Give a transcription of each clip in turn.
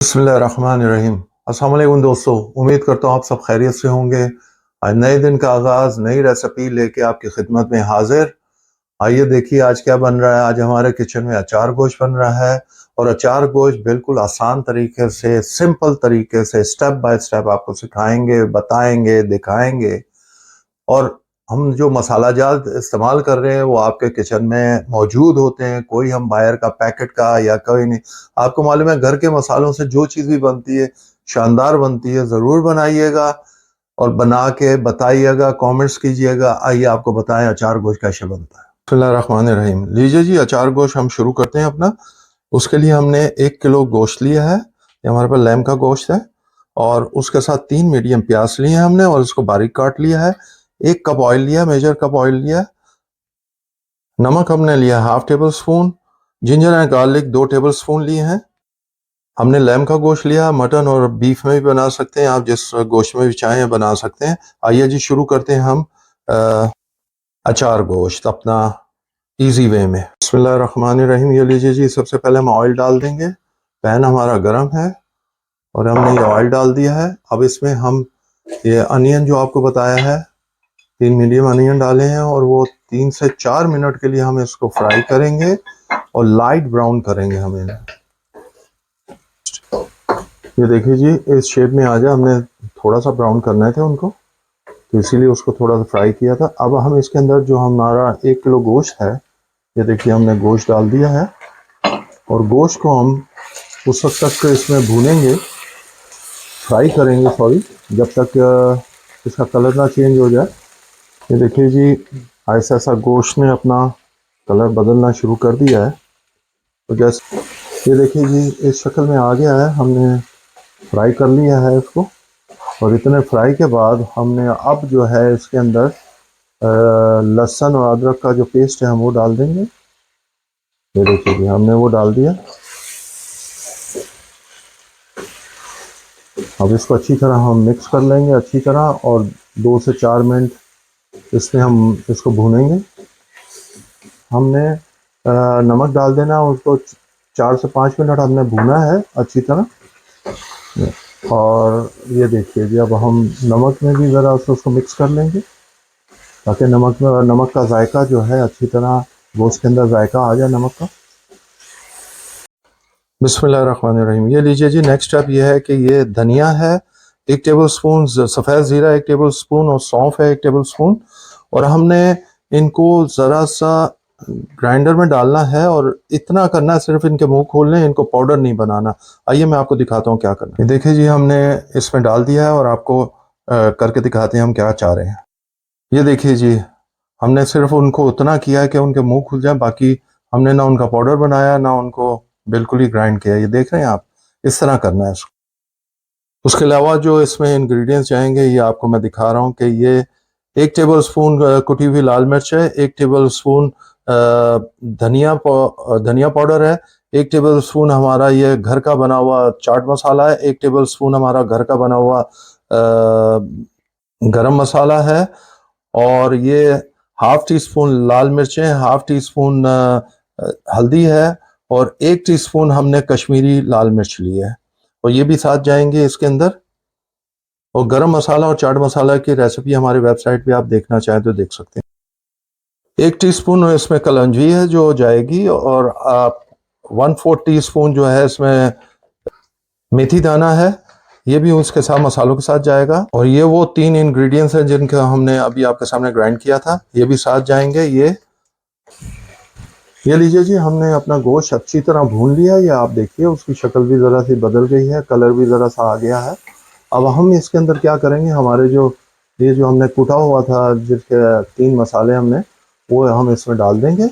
बिस्मिल्लाहिर्रहमानिर्रहीम। अस्सलाम वालेकुम दोस्तों, उम्मीद करता हूँ आप सब खैरियत से होंगे। आज नए दिन का आगाज़ नई रेसिपी लेके आपकी खिदमत में हाजिर। आइए देखिए आज क्या बन रहा है। आज हमारे किचन में अचार गोश्त बन रहा है और अचार गोश्त बिल्कुल आसान तरीके से, सिंपल तरीके से, स्टेप बाय स्टेप आपको सिखाएंगे, बताएंगे, दिखाएंगे। और हम जो मसाला जात इस्तेमाल कर रहे हैं वो आपके किचन में मौजूद होते हैं, कोई हम बाहर का पैकेट का या कोई नहीं। आपको मालूम है घर के मसालों से जो चीज़ भी बनती है शानदार बनती है। ज़रूर बनाइएगा और बना के बताइएगा, कमेंट्स कीजिएगा। आइए आपको बताएं अचार गोश्त कैसे बनता है। बिस्मिल्लाहिर्रहमानिर्रहीम। लीजिए जी, अचार गोश्त हम शुरू करते हैं अपना। उसके लिए हमने 1 किलो गोश्त लिया है, ये हमारे पास लैम का गोश्त है। और उसके साथ 3 मीडियम प्याज लिए हैं हमने और इसको बारीक काट लिया है। 1 कप ऑयल लिया, मेजर कप ऑयल लिया। नमक हमने लिया 1/2 table spoon. Ginger and garlic 2 table spoon लिए हैं। हमने लैम का गोश्त लिया, मटन और बीफ में भी बना सकते हैं, आप जिस गोश्त में भी चाहें बना सकते हैं। आइए जी शुरू करते हैं हम अचार गोश्त अपना इजी वे में। बिस्मिल्लाहिर्रहमानिर्रहीम। ये लीजिए जी, सबसे पहले हम ऑयल डाल देंगे। पैन हमारा गर्म है और हमने ये ऑयल डाल दिया है। अब इसमें हम ये अनियन जो आपको बताया है, 3 मीडियम अनियन डाले हैं और वो 3 से 4 मिनट के लिए हम इसको फ्राई करेंगे और लाइट ब्राउन करेंगे हम इन्हें। ये देखिए जी, इस शेप में आ जाए। हमने थोड़ा सा ब्राउन करना थे उनको, तो इसीलिए उसको थोड़ा सा फ्राई किया था। अब हम इसके अंदर जो हमारा 1 किलो गोश्त है, ये देखिए हमने गोश्त डाल दिया है और गोश्त को हम उस वक्त तक इसमें भूनेंगे, फ्राई करेंगे सॉरी, जब तक इसका कलर ना चेंज हो जाए। ये देखिए जी, ऐसा ऐसा गोश्त ने अपना कलर बदलना शुरू कर दिया है। तो जैसे ये देखिए जी, इस शक्ल में आ गया है। हमने फ्राई कर लिया है इसको और इतने फ्राई के बाद हमने अब जो है इसके अंदर लहसुन और अदरक का जो पेस्ट है हम वो डाल देंगे। ये देखिए जी, हमने वो डाल दिया। अब इसको अच्छी तरह हम मिक्स कर लेंगे अच्छी तरह और 2 से 4 मिनट इसमें हम इसको भूनेंगे। हमने नमक डाल देना, उसको 4 से 5 मिनट हमने भूना है अच्छी तरह। और ये देखिए जी, अब हम नमक में भी ज़रा उसको मिक्स कर लेंगे ताकि नमक का जायका जो है अच्छी तरह गोश्त के अंदर जायका आ जाए नमक का। बिस्मिल्लाहिर्रहमानिर्रहीम। ये लीजिए जी, नेक्स्ट स्टेप ये है कि ये धनिया है 1 टेबल स्पून, सफ़ेद ज़ीरा 1 टेबल स्पून और सौंफ है 1 टेबल स्पून। और हमने इनको ज़रा सा ग्राइंडर में डालना है और इतना करना है, सिर्फ इनके मुंह खोलने, इनको पाउडर नहीं बनाना। आइए मैं आपको दिखाता हूँ क्या करना है। देखिए जी, हमने इसमें डाल दिया है और आपको करके दिखाते हैं हम क्या चाह रहे हैं। ये देखिए जी, हमने सिर्फ उनको उतना किया है कि उनके मुंह खुल जाए, बाकी हमने ना उनका पाउडर बनाया ना उनको बिल्कुल ही ग्राइंड किया। ये देख रहे हैं आप, इस तरह करना है इसको। उसके अलावा जो इसमें इंग्रेडिएंट्स जाएंगे ये आपको मैं दिखा रहा हूँ कि ये 1 टेबल स्पून कुटी हुई लाल मिर्च है, 1 टेबल स्पून धनिया पाउडर है, 1 टेबल स्पून हमारा ये घर का बना हुआ चाट मसाला है, 1 टेबल स्पून हमारा घर का बना हुआ गरम मसाला है। और ये 1/2 टी स्पून लाल मिर्चें, 1/2 टी स्पून हल्दी है और 1 टीस्पून हमने कश्मीरी लाल मिर्च ली है और ये भी साथ जाएंगे इसके अंदर। और गरम मसाला और चाट मसाला की रेसिपी हमारी वेबसाइट पे आप देखना चाहें तो देख सकते हैं। 1 टीस्पून इसमें कलौंजी है जो जाएगी और आप 1/4 टीस्पून जो है इसमें मेथी दाना है, ये भी उसके साथ मसालों के साथ जाएगा। और ये वो 3 इंग्रेडिएंट्स हैं जिनका हमने अभी आपके सामने ग्राइंड किया था, ये भी साथ जाएंगे। ये लीजिए जी, हमने अपना गोश्त अच्छी तरह भून लिया। ये आप देखिए उसकी शक्ल भी ज़रा सी बदल गई है, कलर भी ज़रा सा आ गया है। अब हम इसके अंदर क्या करेंगे, हमारे जो ये जो हमने कूटा हुआ था, जिसके 3 मसाले हमने वो हम इसमें डाल देंगे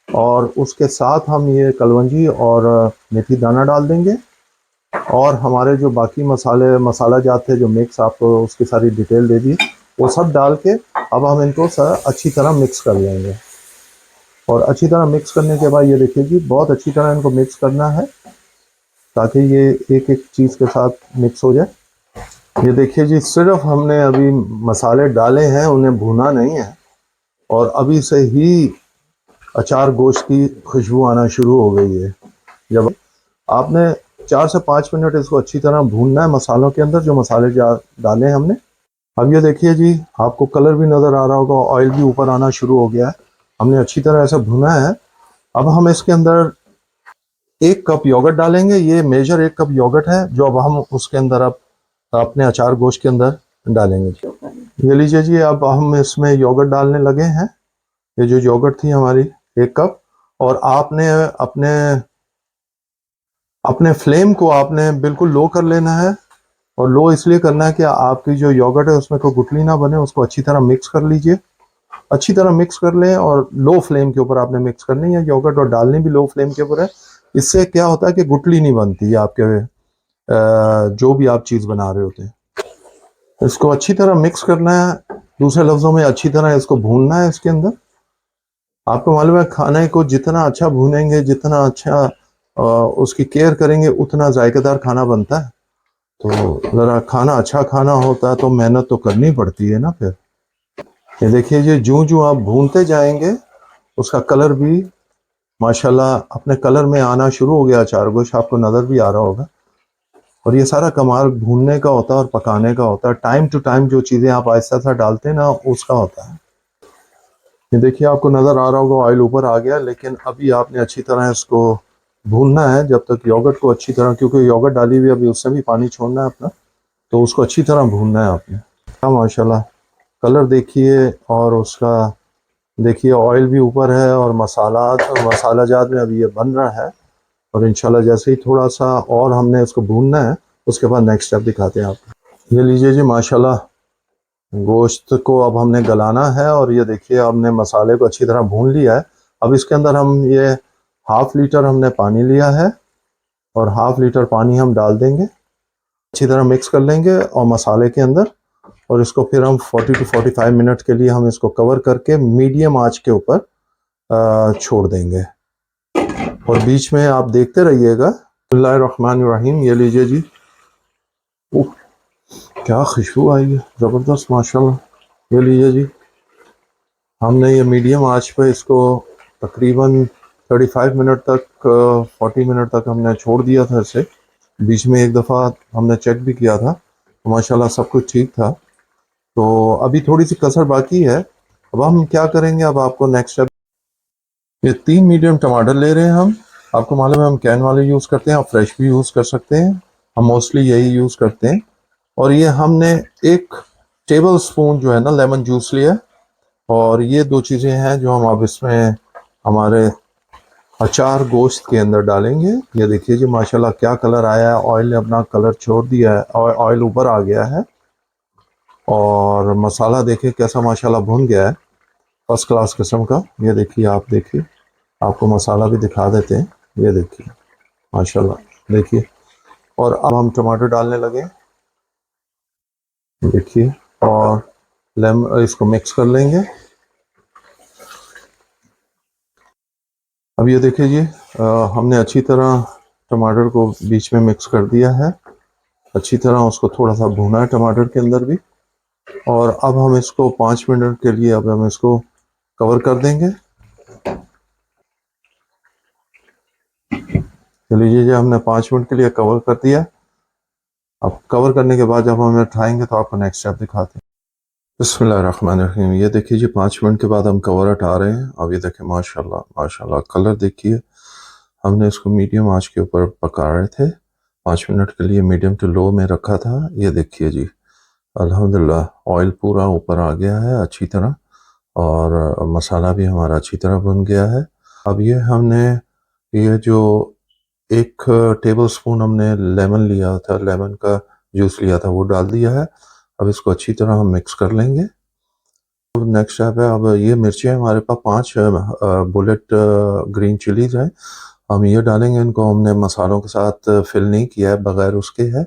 और उसके साथ हम ये कलवंजी और मेथी दाना डाल देंगे। और हमारे जो बाकी मसाला जात थे जो मिक्स, आपको उसकी सारी डिटेल दे दी, वो सब डाल के अब हम इनको अच्छी तरह मिक्स कर लेंगे। और अच्छी तरह मिक्स करने के बाद ये देखिए जी, बहुत अच्छी तरह इनको मिक्स करना है ताकि ये एक एक चीज़ के साथ मिक्स हो जाए। ये देखिए जी, सिर्फ हमने अभी मसाले डाले हैं, उन्हें भुना नहीं है और अभी से ही अचार गोश्त की खुशबू आना शुरू हो गई है। जब आपने 4 से 5 मिनट इसको अच्छी तरह भूनना है मसालों के अंदर, जो मसाले डाले हैं हमने। अब ये देखिए जी, आपको कलर भी नज़र आ रहा होगा, ऑयल भी ऊपर आना शुरू हो गया है। हमने अच्छी तरह ऐसा भुना है। अब हम इसके अंदर 1 कप योगर्ट डालेंगे। ये मेजर 1 कप योगर्ट है, जो अब हम उसके अंदर अब अपने अचार गोश्त के अंदर डालेंगे। ये लीजिए जी, अब हम इसमें योगर्ट डालने लगे हैं। ये जो योगर्ट थी हमारी 1 कप, और आपने अपने अपने फ्लेम को आपने बिल्कुल लो कर लेना है। और लो इसलिए करना है कि आपकी जो योगर्ट है उसमें कोई गुठली ना बने। उसको अच्छी तरह मिक्स कर लीजिए, अच्छी तरह मिक्स कर लें, और लो फ्लेम के ऊपर आपने मिक्स करनी है योगर्ट, और डालनी भी लो फ्लेम के ऊपर है। इससे क्या होता है कि गुठली नहीं बनती है आपके जो भी आप चीज़ बना रहे होते हैं। इसको अच्छी तरह मिक्स करना है, दूसरे लफ्ज़ों में अच्छी तरह इसको भूनना है। इसके अंदर आपको मालूम है, खाने को जितना अच्छा भूनेंगे, जितना अच्छा उसकी केयर करेंगे, उतना जायकेदार खाना बनता है। तो ज़रा खाना अच्छा खाना होता है तो मेहनत तो करनी पड़ती है ना। फिर ये देखिए जी, जूं जूं आप भूनते जाएंगे उसका कलर भी माशाल्लाह अपने कलर में आना शुरू हो गया। अचार गोश्त आपको नज़र भी आ रहा होगा। और ये सारा कमाल भूनने का होता है और पकाने का होता है। टाइम टू टाइम जो चीज़ें आप आहिस्ता आहिस्ता डालते हैं ना, उसका होता है। ये देखिए, आपको नज़र आ रहा होगा ऑयल ऊपर आ गया, लेकिन अभी आपने अच्छी तरह इसको भूनना है जब तक योगर्ट को अच्छी तरह, क्योंकि योगर्ट डाली हुई अभी उससे भी पानी छोड़ना है अपना, तो उसको अच्छी तरह भूनना है आपने। हाँ माशाल्लाह, कलर देखिए, और उसका देखिए ऑयल भी ऊपर है, और मसाला जात में अभी ये बन रहा है। और इंशाल्लाह जैसे ही थोड़ा सा और हमने इसको भूनना है, उसके बाद नेक्स्ट स्टेप दिखाते हैं आपको। ये लीजिए जी, माशाल्लाह गोश्त को अब हमने गलाना है, और ये देखिए हमने मसाले को अच्छी तरह भून लिया है। अब इसके अंदर हम ये 1/2 लीटर हमने पानी लिया है, और 1/2 लीटर पानी हम डाल देंगे, अच्छी तरह मिक्स कर लेंगे और मसाले के अंदर। और इसको फिर हम 40 to 45 मिनट के लिए हम इसको कवर करके मीडियम आंच के ऊपर छोड़ देंगे। और बीच में आप देखते रहिएगा। बिस्मिल्लाहिर्रहमानिर्रहीम। ये लीजिए जी, क्या खुशबू आई है, ज़बरदस्त माशाल्लाह। ये लीजिए जी, हमने ये मीडियम आंच पे इसको तकरीबन 35 मिनट तक 40 मिनट तक हमने छोड़ दिया था इसे। बीच में एक दफ़ा हमने चेक भी किया था, तो माशाल्लाह सब कुछ ठीक था। तो अभी थोड़ी सी कसर बाकी है। अब हम क्या करेंगे, अब आपको नेक्स्ट स्टेप, ये 3 मीडियम टमाटर ले रहे हैं हम। आपको मालूम है हम कैन वाले यूज़ करते हैं, आप फ्रेश भी यूज़ कर सकते हैं, हम मोस्टली यही यूज़ करते हैं। और ये हमने 1 टेबल स्पून जो है ना लेमन जूस लिया। और ये 2 चीज़ें हैं जो हम अब इसमें हमारे अचार गोश्त के अंदर डालेंगे। ये देखिए जी, माशाल्लाह क्या कलर आया है, ऑयल ने अपना कलर छोड़ दिया है, ऑयल ऊपर आ गया है। और मसाला देखिए कैसा माशाल्लाह भुन गया है, फर्स्ट क्लास किस्म का। ये देखिए, आप देखिए, आपको मसाला भी दिखा देते हैं। ये देखिए माशाल्लाह, देखिए। और अब हम टमाटर डालने लगे, देखिए, और इसको मिक्स कर लेंगे। अब ये देखिए जी, हमने अच्छी तरह टमाटर को बीच में मिक्स कर दिया है, अच्छी तरह उसको थोड़ा सा भुना है टमाटर के अंदर भी। और अब हम इसको 5 मिनट के लिए अब हम इसको कवर कर देंगे। चलिए जी, हमने 5 मिनट के लिए कवर कर दिया। अब कवर करने के बाद जब हम उठाएंगे तो आपको नेक्स्ट स्टेप दिखाते हैं। बिस्मिल्लाहिर्रहमानिर्रहीम। ये देखिए जी, 5 मिनट के बाद हम कवर हटा रहे हैं। अब ये देखिए माशाल्लाह माशाल्लाह, कलर देखिए। हमने इसको मीडियम आंच के ऊपर पका रहे थे, 5 मिनट के लिए मीडियम टू लो में रखा था। ये देखिए जी, अल्हम्दुलिल्लाह ऑयल पूरा ऊपर आ गया है अच्छी तरह, और मसाला भी हमारा अच्छी तरह भुन गया है। अब ये जो 1 टेबल स्पून हमने लेमन लिया था, लेमन का जूस लिया था, वो डाल दिया है। अब इसको अच्छी तरह हम मिक्स कर लेंगे। नेक्स्ट स्टेप है, अब ये मिर्चें हमारे पास 5 बुलेट ग्रीन चिलीज हैं, हम ये डालेंगे। इनको हमने मसालों के साथ फिल नहीं किया है, बगैर उसके है।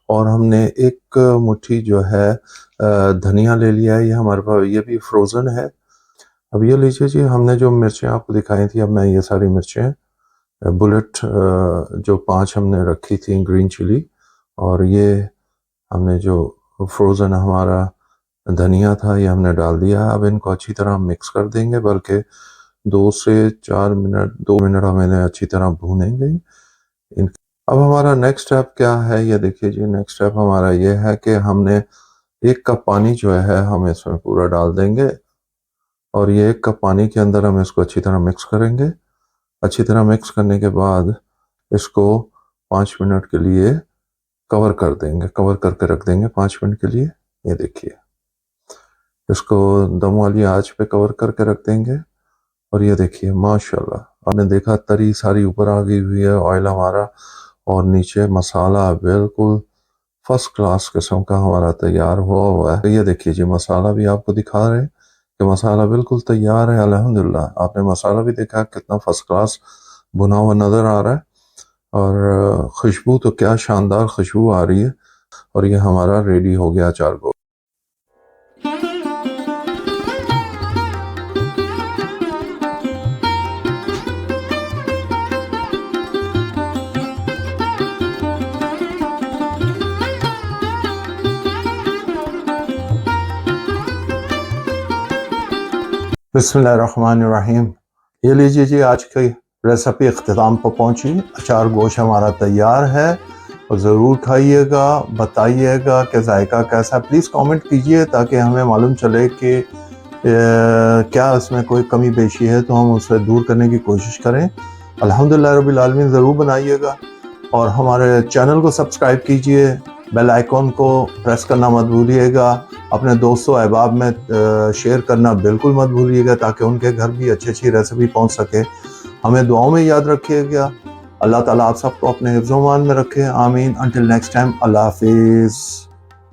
और हमने 1 मुट्ठी जो है धनिया ले लिया है, ये हमारे पास ये भी फ्रोज़न है। अब ये लीजिए जी, हमने जो मिर्चें आपको दिखाई थी, अब मैं ये सारी मिर्चें बुलेट जो 5 हमने रखी थी ग्रीन चिली, और ये हमने जो फ्रोज़न हमारा धनिया था, ये हमने डाल दिया है। अब इनको अच्छी तरह मिक्स कर देंगे, बल्कि 2 से 4 मिनट, 2 मिनट हम इन्हें अच्छी तरह भूनेंगे। अब हमारा नेक्स्ट स्टेप क्या है, ये देखिए जी। नेक्स्ट स्टेप हमारा ये है कि हमने 1 कप पानी जो है हम इसमें पूरा डाल देंगे और ये 1 कप पानी के अंदर हम इसको अच्छी तरह मिक्स करेंगे। अच्छी तरह मिक्स करने के बाद इसको 5 मिनट के लिए कवर कर देंगे, कवर करके रख देंगे 5 मिनट के लिए। ये देखिए, इसको दम वाली आंच पे कवर करके रख देंगे और ये देखिए माशाल्लाह, आपने देखा तरी सारी ऊपर आ गई हुई है, ऑयल हमारा, और नीचे मसाला बिल्कुल फर्स्ट क्लास किस्म का हमारा तैयार हुआ है। ये देखिए जी, मसाला भी आपको दिखा रहे हैं कि मसाला बिल्कुल तैयार है अल्हम्दुलिल्लाह। आपने मसाला भी देखा कितना फर्स्ट क्लास भुना हुआ नज़र आ रहा है और खुशबू तो क्या शानदार खुशबू आ रही है। और ये हमारा रेडी हो गया अचार गोश्त। बिस्मिल्लाहिर्रहमानिर्रहीम। ये लीजिए जी, आज की रेसिपी अख्तिताम पर पहुंची। अचार गोश्त हमारा तैयार है और ज़रूर खाइएगा, बताइएगा कि जायका कैसा। प्लीज़ कमेंट कीजिए ताकि हमें मालूम चले कि क्या इसमें कोई कमी पेशी है तो हम उसे दूर करने की कोशिश करें। अल्हम्दुलिल्लाह रब्बिल आलमीन। ज़रूर बनाइएगा और हमारे चैनल को सब्सक्राइब कीजिए, बेल आइकॉन को प्रेस करना मत भूलिएगा, अपने दोस्तों अहबाब में शेयर करना बिल्कुल मत भूलिएगा ताकि उनके घर भी अच्छी अच्छी रेसिपी पहुंच सके। हमें दुआओं में याद रखिएगा। अल्लाह ताला आप सबको अपने हिफ्ज़-ओ-मान में रखे। आमीन। अंटिल नेक्स्ट टाइम, अल्लाह हाफिज़।